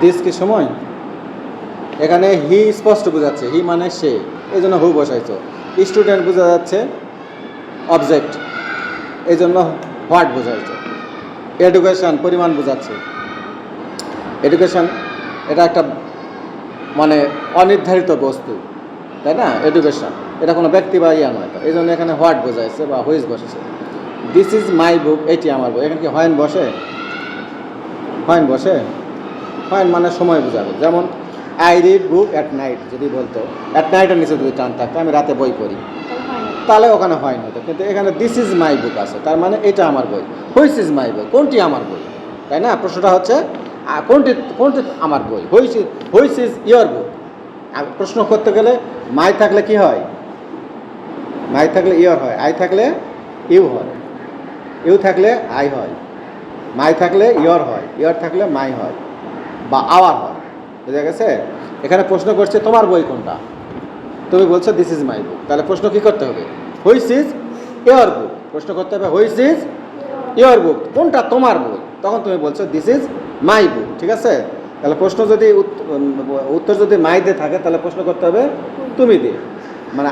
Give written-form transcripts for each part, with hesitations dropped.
This কি সময়? এখানে হি স্পষ্ট বোঝাচ্ছে, হি মানে সে, এই জন্য হু বসাইছো। স্টুডেন্ট বোঝা যাচ্ছে অবজেক্ট, এই জন্য হোয়াট বোঝাইছো। এডুকেশন পরিমাণ বোঝাচ্ছে। এডুকেশন এটা একটা মানে অনির্ধারিত বস্তু, তাই না? এডুকেশন এটা কোনো ব্যক্তি বা ইয়া নয়, এই জন্য এখানে হোয়াট বোঝাইছে বা হুইজ বসেছে। দিস ইজ মাই বুক, এটি আমার বই। এখানে কি হোয়েন বসে? হোয়েন বসে? হোয়েন মানে সময় বোঝাবে। যেমন I read book at night যদি বলতো, অ্যাট নাইটের নিচে যদি টান থাকতো আমি রাতে বই পড়ি, তাহলে ওখানে হয় না। কিন্তু এখানে দিস ইজ মাই বুক আছে, তার মানে এটা আমার বই। হুইচ ইজ মাই বই, কোনটি আমার বই, তাই না? প্রশ্নটা হচ্ছে কোনটি কোনটি আমার বই। Which is your book. আর প্রশ্ন করতে গেলে মাই থাকলে কি হয়? মাই থাকলে ইয়োর হয়, আই থাকলে ইউ হয়, ইউ থাকলে আই হয়, মাই থাকলে ইয়োর হয়, ইয়োর থাকলে মাই হয় বা আওয়ার হয়। বুঝা গেছে? এখানে প্রশ্ন করছে তোমার বই কোনটা, তুমি বলছো দিস ইজ মাই বুক, তাহলে প্রশ্ন কী করতে হবে? হুইচ ইজ ইয়োর বুক। প্রশ্ন করতে হবে হুইচ ইজ ইয়োর বুক, কোনটা তোমার বই। তখন তুমি বলছো দিস ইজ মাই বুক, ঠিক আছে? তাহলে প্রশ্ন যদি উত্তর যদি মাই দিয়ে থাকে তাহলে প্রশ্ন করতে হবে তুমি দে। মানে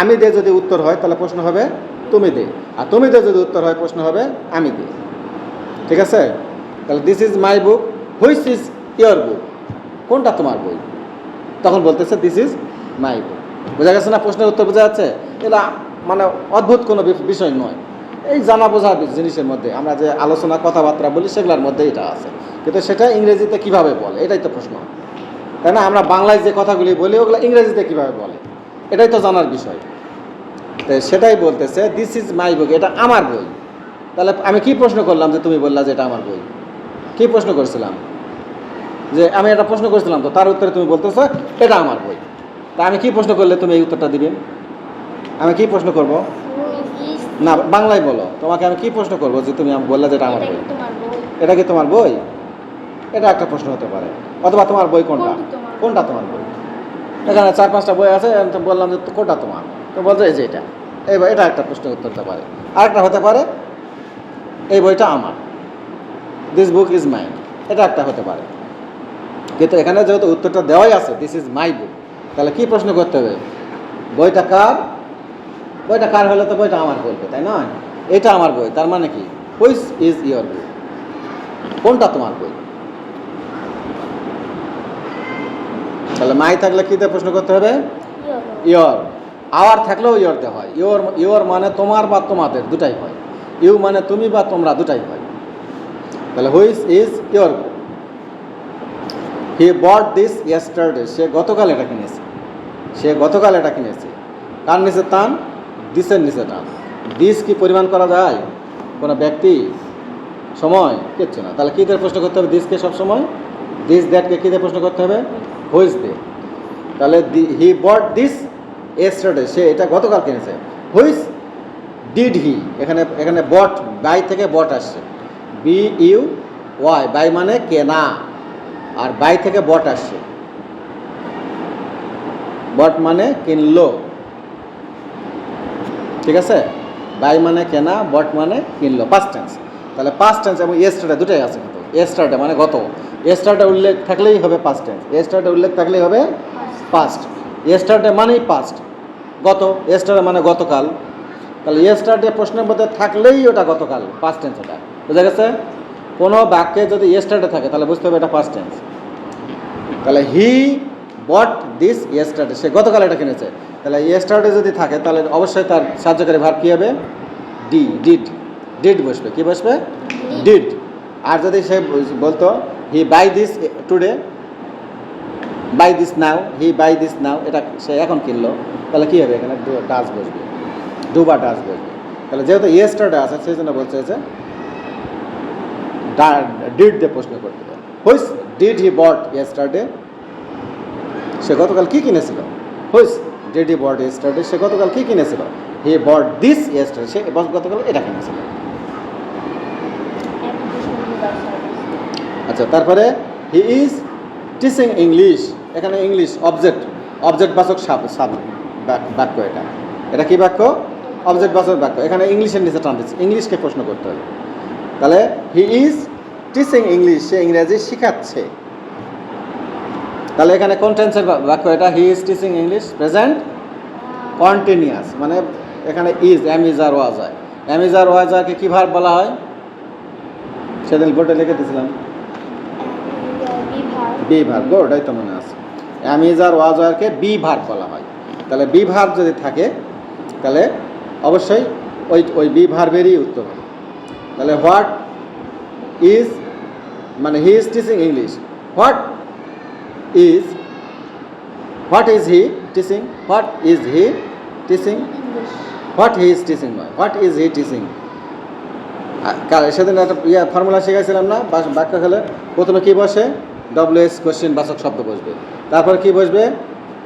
আমি দে যদি উত্তর হয় তাহলে প্রশ্ন হবে তুমি দে, আর তুমি দে যদি উত্তর হয় প্রশ্ন হবে আমি দে, ঠিক আছে? তাহলে this is my book, which is your বুক, কোনটা তোমার বই। তখন বলতেছে দিস ইজ মাই বুক। বোঝা গেছে না? প্রশ্নের উত্তর বোঝা যাচ্ছে? এটা মানে অদ্ভুত কোনো বিষয় নয়, এই জানা বোঝা জিনিসের মধ্যে আমরা যে আলোচনা কথাবার্তা বলি সেগুলোর মধ্যে এটা আছে। কিন্তু সেটা ইংরেজিতে কীভাবে বলে এটাই তো প্রশ্ন, তাই না? আমরা বাংলায় যে কথাগুলি বলি ওগুলো ইংরেজিতে কীভাবে বলে এটাই তো জানার বিষয়। তো সেটাই বলতেছে দিস ইজ মাই বুক, এটা আমার বই। তাহলে আমি কি প্রশ্ন করলাম যে তুমি বললা যে এটা আমার বই? কী প্রশ্ন করেছিলাম? যে আমি একটা প্রশ্ন করেছিলাম, তো তার উত্তরে তুমি বলতেছো এটা আমার বই। তা আমি কি প্রশ্ন করলে তুমি এই উত্তরটা দিবেন? আমি কি প্রশ্ন করব? না, বাংলায় বলো। তোমাকে আমি কি প্রশ্ন করব যে তুমি আমি বললা যে এটা আমার বই? এটা কি তোমার বই? এটা একটা প্রশ্ন হতে পারে। অথবা তোমার বই কোনটা, কোনটা তোমার বই। এখানে 4-5টা বই আছে, আমি তো বললাম যে কোনটা তোমার, তো বলছো এই যে এটা। এটা একটা প্রশ্নের উত্তর হতে পারে। আরেকটা হতে পারে এই বইটা আমার, দিস বুক ইজ মাইন, এটা একটা হতে পারে। কিন্তু এখানে যেহেতু উত্তরটা দেওয়াই আছে দিস ইজ মাই বুক, তাহলে কি প্রশ্ন করতে হবে? বইটা কার? বইটা কার হলে তো বইটা আমার বলবে, তাই নয়? এটা আমার বই, তার মানে কি হুইচ ইজ ইয়োর বুক, কোনটা তোমার বই। তাহলে মাই থাকলে কী দিয়ে প্রশ্ন করতে হবে? ইয়োর। আওয়ার থাকলেও ইয়োর দিয়ে হয়। ইয়োর মানে তোমার বা তোমাদের দুটাই হয়, ইউ মানে তুমি বা তোমরা দুটাই হয়। তাহলে which is your book. He bought this yesterday, সে গতকাল এটা কিনেছে, সে গতকাল এটা কিনেছে। কার নিচে টান? দিসের নিচে টান। দিস কি পরিমাণ করা যায়? কোনো ব্যক্তি, সময়? কিচ্ছু না। তাহলে কী দিয়ে প্রশ্ন করতে হবে দিসকে সবসময়? দিস দ্যাটকে কী দিয়ে প্রশ্ন করতে হবে? হুইচ দিয়ে। তাহলে হি বট দিস ইয়েস্টারডে, সে এটা গতকাল কিনেছে। হুইচ ডিড হি, এখানে বট, বাই থেকে বট আসছে, বি ইউ ওয়াই, বাই মানে কেনা, আর বাই থেকে বট আসছে, বট মানে কিনলো, ঠিক আছে? বাই মানে কেনা, বট মানে কিনলো, পাস্ট টেন্স। তাহলে পাস্ট টেন্স এবং ইয়েস্টারডে দুটাই আছে কিন্তু। ইয়েস্টারডে মানে গত, ইয়েস্টারডে উল্লেখ থাকলেই হবে পাস্ট টেন্স, ইয়েস্টারডে উল্লেখ থাকলেই হবে পাস্ট। ইয়েস্টারডে মানেই পাস্ট, গত, ইয়েস্টারডে মানে গতকাল। তাহলে ইয়েস্টারডে প্রশ্নের মধ্যে থাকলেই ওটা গতকাল, পাস্ট টেন্স ওটা। বুঝা গেছে? কোনো বাক্যে যদি ইয়েস্টারডে থাকে তাহলে বুঝতে হবে এটা পাস্ট টেন্স। তাহলে হি বট দিস ইয়েস্টারডে, সে গতকাল এটা কিনেছে। তাহলে ইয়েস্টারডে যদি থাকে তাহলে অবশ্যই তার সাহায্যকারী ভার্ব কী হবে? ডিড। ডিড বসবে। কি বসবে? ডিড। আর যদি সে বলতো he buy this today, buy this now, he buy this now, এটা সে এখন কিনলো, তাহলে কী হবে? এখানে ডাজ বসবে, ডু বা ডাজ বসবে। তাহলে যেহেতু ইয়েস্টারডে আছে সেই জন্য বলছে যে ডিড দিয়ে প্রশ্ন করতে হবে। Which did he bought yesterday, সে গতকাল কী কিনেছিল? Which did he bought yesterday, সে গতকাল কী কিনেছিল? হি বট দিস ইয়েস্টারডে, সে গতকাল এটা কিনেছিল। আচ্ছা, তারপরে হি ইজ টিচিং ইংলিশ, এখানে ইংলিশ অবজেক্ট বাচক বাক্য। এটা কি বাক্য? অবজেক্ট বাচক বাক্য। এখানে ইংলিশের নিচে টান দিচ্ছে, ইংলিশকে প্রশ্ন করতে হবে। তাহলে হি ইজ টিচিং ইংলিশ, সে ইংরেজি শেখাচ্ছে। তাহলে এখানে কোন টেন্সের বাক্য এটা? He is teaching English present continuous, মানে এখানে is, am is are was হয়। এম ইজ আর ওয়াজ আরকে কী ভার্ব বলা হয়? সেদিন বোর্ডে লিখে দিয়েছিলাম বি ভার্ব, ওটাই তো মনে আছে। এম ইজ আর ওয়াজ আরকে বি ভার্ব বলা হয়। তাহলে বি ভার্ব যদি থাকে তাহলে অবশ্যই ওই বি ভার্বেরই উত্তর হবে। তাহলে হোয়াট ইজ, মানে হি is teaching English, what is he teaching, what is he teaching, what he is teaching নয়, হোয়াট ইজ হি টিচিং। সেদিন একটা ফর্মুলা শিখাইছিলাম না, বাক্য খেলে প্রথমে কী বসে? WH কোশ্চেন বাচক শব্দ বসবে, তারপর কি বসবে?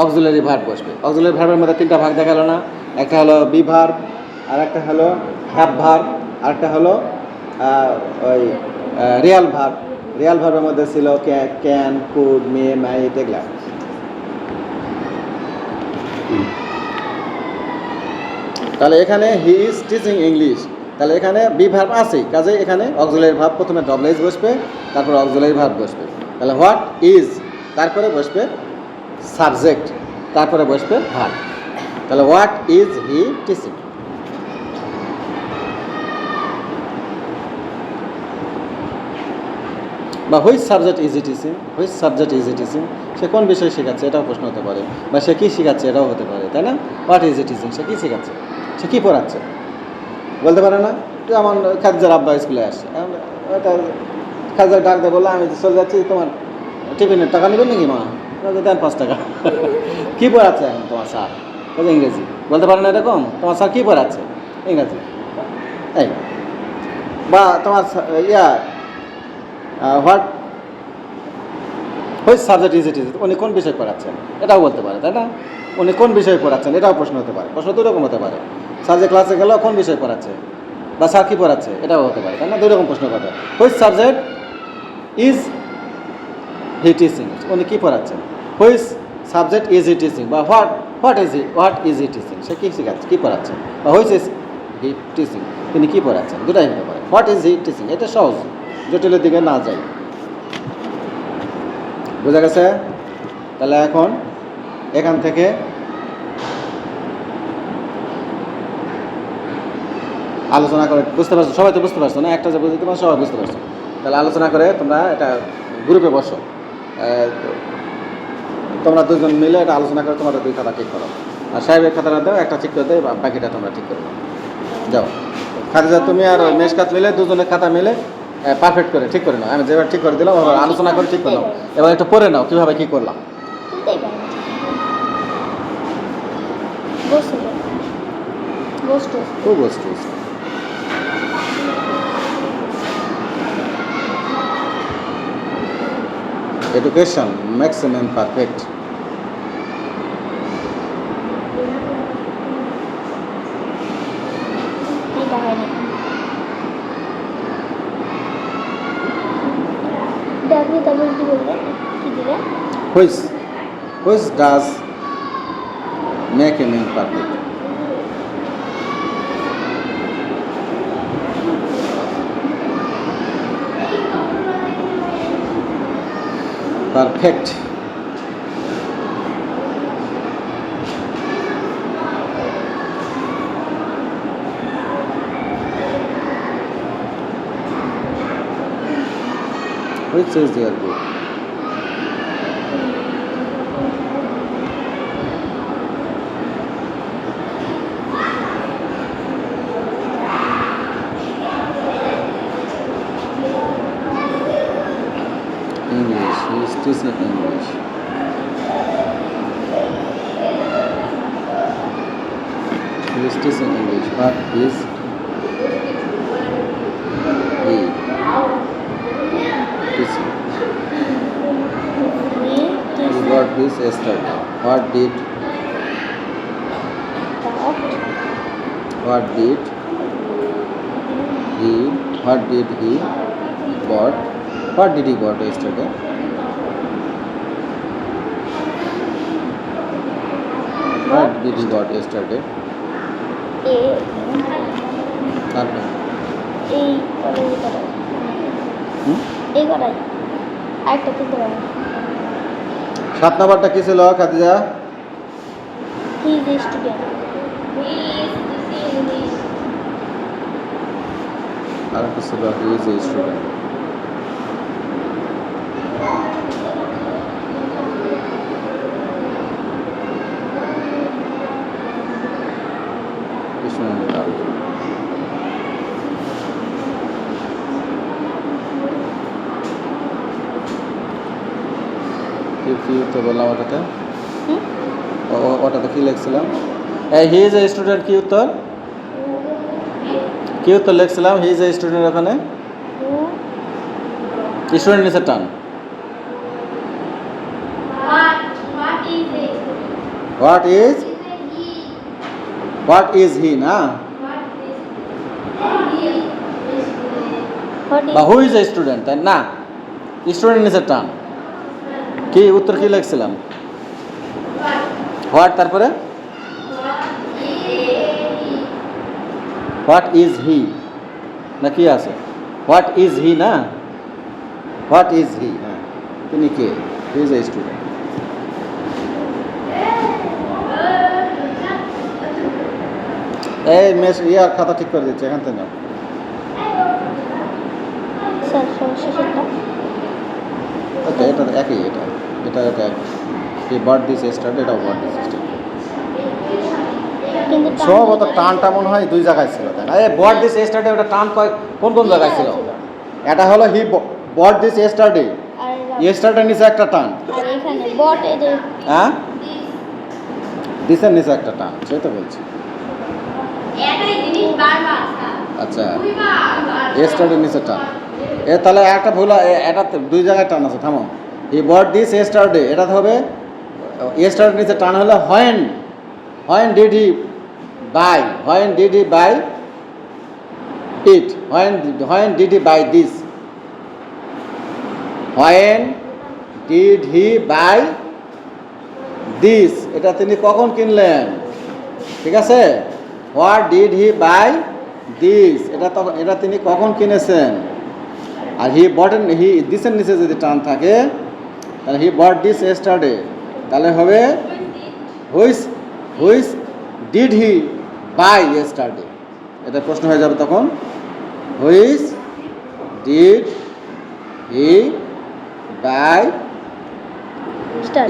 অক্সিলারি ভার্ব বসবে। অক্সিলারি ভার্বের মধ্যে তিনটা ভাগ দেখালো না? একটা হলো বি ভার্ব, আর একটা হলো হ্যাভ ভার্ব, আর একটা হলো ওই রিয়াল ভার্ব। রিয়াল ভার্বের মধ্যে ছিল ক্যান, কুড, মে, মাইট, এগুলা। তাহলে এখানে হি ইজ টিচিং ইংলিশ, তাহলে এখানে বি ভার্ব আছে, কাজে এখানে অক্সিলারি ভার্ব প্রথমে WH বসবে, তারপর অক্সিলারি ভার্ব বসবে। তাহলে হোয়াট ইজ, তারপরে বসবে সাবজেক্ট, তারপরে বসবে ভার্ব। তাহলে হোয়াট ইজ হি টিচিং। বা which subject is he teaching, which subject is he teaching, সে কোন বিষয় শেখাচ্ছে এটাও প্রশ্ন হতে পারে, বা সে কী শেখাচ্ছে এটাও হতে পারে, তাই না? হোয়াট ইজ হি টিচিং, সে কী শেখাচ্ছে, সে কী পড়াচ্ছে বলতে পারে না? যেমন খাদিজার আব্বা স্কুলে আসছে, ওটা খাদিজার ডাক দিয়ে বললো আমি চলে যাচ্ছি, তোমার টিফিনের টাকা নেবেন নাকি মা? দেন 5 টাকা। কী পড়াচ্ছে এখন তোমার স্যার? বলছে ইংরেজি। বলতে পারে না এরকম? তোমার স্যার কী পড়াচ্ছে? ইংরেজি। এই বা তোমার what which subject is it is, উনি কোন বিষয় পড়াচ্ছেন এটাও বলতে পারে, তাই না? উনি কোন বিষয় পড়াচ্ছেন এটাও প্রশ্ন হতে পারে। প্রশ্ন দুই রকম হতে পারে, স্যার যে ক্লাসে গেল কোন বিষয় পড়াচ্ছে, বা স্যার কী পড়াচ্ছে এটাও হতে পারে, তাই না? দুই রকম প্রশ্ন কথা। Which subject is he teaching, উনি কী পড়াচ্ছেন। Which subject is he teaching, বা হোয়াট ইজ হি টিচিং, সে কী শেখাচ্ছে, কী পড়াচ্ছেন। বা হুইচ ইজ হি টিচিং, তিনি কী পড়াচ্ছেন, দুটাই হতে পারে। হোয়াট ইজ হি টিচিং, এটা সহজ, জটিলের দিকে না যাই। বোঝা গেছে? তাহলে এখন এখান থেকে আলোচনা করে বুঝতে পারছো, সবাই তো বুঝতে পারছো না? একটা যে বুঝতে পারছো সবাই বুঝতে পারছো। তাহলে আলোচনা করে তোমরা এটা গ্রুপে বসো, তোমরা দুজন মিলে এটা আলোচনা করে তোমাদের 2 খাতা ঠিক করো, আর সাহেবের খাতাটা দাও, একটা ঠিক করে দেয়, বাকিটা তোমরা ঠিক করো। যাও খাদিজা, তুমি আর মেশকাত মিলে দুজনের খাতা মিলে পারফেক্ট করে ঠিক করে নাও। আমি যেবার ঠিক করে দিলাম আলোচনা করে ঠিক করলাম, এবার একটু পড়ে নাও কীভাবে কী করলাম। খুব বস্তু education maximum perfect. Which does make a man perfect? Perfect. Which is your book? English. He is teaching English. He is teaching English. What is he teaching? He got his yesterday. What did he got? What did he got yesterday? What did he got yesterday? 7 নম্বরটা কি ছিল Khadija? He is a student. আর কি ছিল? He is a student. কি তো বললাম ওটাতে? ওটাতে কি লিখছিলাম? হি ইজ এ স্টুডেন্ট, কি উত্তর? কি উত্তর লিখছিলাম? হি ইজ এ স্টুডেন্ট, ওখানে স্টুডেন্ট নিচে টান। হোয়াট ইজ হি না, বা হু ইজ এ স্টুডেন্ট, তাই না? স্টুডেন্ট নিচে টান। কি উত্তর কি লিখছিলাম? হোয়াট, তারপরে হোয়াট ইজ হি না কি আছে? হোয়াট ইজ হি না, হোয়াট ইজ হি, হ্যাঁ তিনি কে? He is a student. এই মেশ ইয়ার খাতা ঠিক করে দিচ্ছে, এখান থেকে নাও। স্যার সর্বশেষটা ওকে, এটা একই, এটা এটা এটা একই। এই বার্ড দিস স্টার্ট, এটাও বার্ড দিস স্টার্ট। কিন্তু সম্ভবত টানটা মনে হয় দুই জায়গায় ছিল, তাই না? এই বার্ড দিস স্টার্টে ওটা টান কোন কোন জায়গায় ছিল? এটা হলো হি বার্ড দিস স্টার্টে, স্টার্টের নিচে একটা টান। আর এখানে বট এদের হ্যাঁ, দিসের নিচে একটা টান, সেই তো বলছি। আচ্ছা, স্টার্টের নিচে টান। তাহলে একটা ভুল, এটা দুই জায়গায় টান আছে, থামো। হি বট দিস স্টার্টে, এটা হবে স্টার্টের নিচে টান হলো when did he buy, when did he buy it, when did he buy this, when did he buy this, এটা তিনি কখন কিনলেন, ঠিক আছে? What did he buy this, এটা তিনি কখন কিনেছেন। আর হি বটেন, হি দিসের নিচে যদি টান থাকে তাহলে হি বট দিস এস্টারডে, তাহলে হবে which did he buy yesterday. এটা প্রশ্ন হয়ে যাবে তখন, which did he buy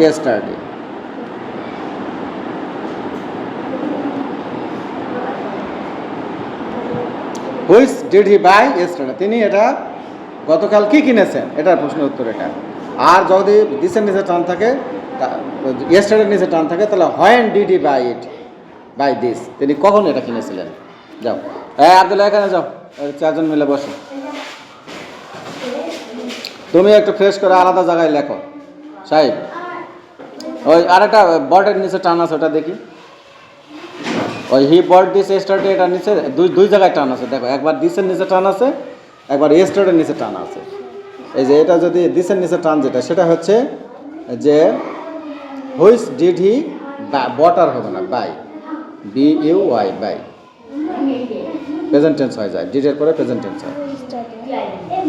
yesterday. Which did he buy yesterday, তিনি এটা গতকাল কি কিনেছেন, এটার প্রশ্নের উত্তর এটা। আর যদি দিসের নিচে টান থাকে, ইয়েস্টারডের নিচে টান থাকে, তাহলে when did he buy it buy this, তিনি কখন এটা কিনেছিলেন। যাও, হ্যাঁ আব্দুল্লাহ এখানে যাও, 4 জন মিলে বসো। তুমি একটু ফ্রেশ করে আলাদা জায়গায় লেখো সাহেব। ওই আরেকটা বটের নিচে টান আছে, ওটা দেখি। ওই হি বট দিস এস্টারডে, এটা নিচে দুই জায়গায় টান আছে, দেখো, একবার দিসের নিচে টান আছে, একবার এস্টারডের নিচে টান আছে। এই যে এটা যদি দিসের নিচে টান যেটা, সেটা হচ্ছে যে হুইচ ডিড হি, বটার হবে না, buy, BUY, buy, present tense হয়ে যায়, ডিডের পরে প্রেজেন্ট টেন্স হয়।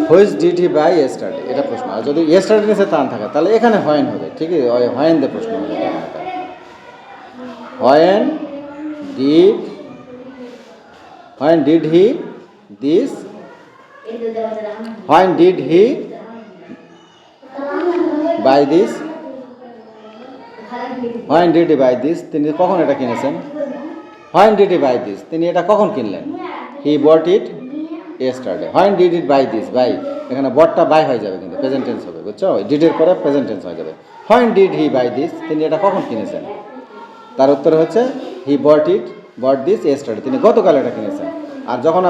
Which did he buy yesterday, এটা প্রশ্ন। আর যদি এস্টারডের নিচে টান থাকে তাহলে এখানে হোয়েন হবে, ঠিক আছে? ওই হোয়েন দিয়ে প্রশ্ন হবে, when did he this, when did he buy this, when did he buy this, তিনি কখন এটা কিনেছেন। When did he buy this, তিনি এটা কখন কিনলেন। He bought it yesterday. When did it buy this, buy, এখানে বটটা বাই হয়ে যাবে, কিন্তু প্রেজেন্ট টেন্স হবে, বুঝছো? ডিডের পরে প্রেজেন্ট টেন্স হয়ে যাবে। When did he buy this, তিনি এটা কখন কিনেছেন। তার উত্তর হচ্ছে হি বট দিস ইয়েস্টারডে, তিনি গতকাল এটা কিনেছেন। আর যখন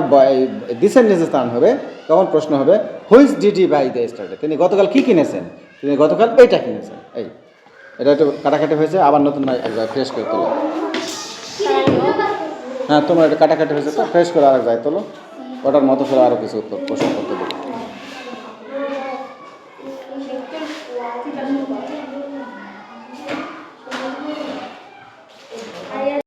দিসের নিচে স্থান হবে তখন প্রশ্ন হবে which did he buy the yesterday, তিনি গতকাল কি কিনেছেন, তিনি গতকাল এইটা কিনেছেন। এই এটা একটু কাটাকাটি হয়েছে, আবার নতুন ফ্রেশ করে তোলো। হ্যাঁ, তোমার এটা কাটাকাটি হয়েছে তো, ফ্রেশ করে আরেক যায় তোলো, ওটার মতো করে আরও কিছু উত্তর প্রশ্ন করতে দেবো।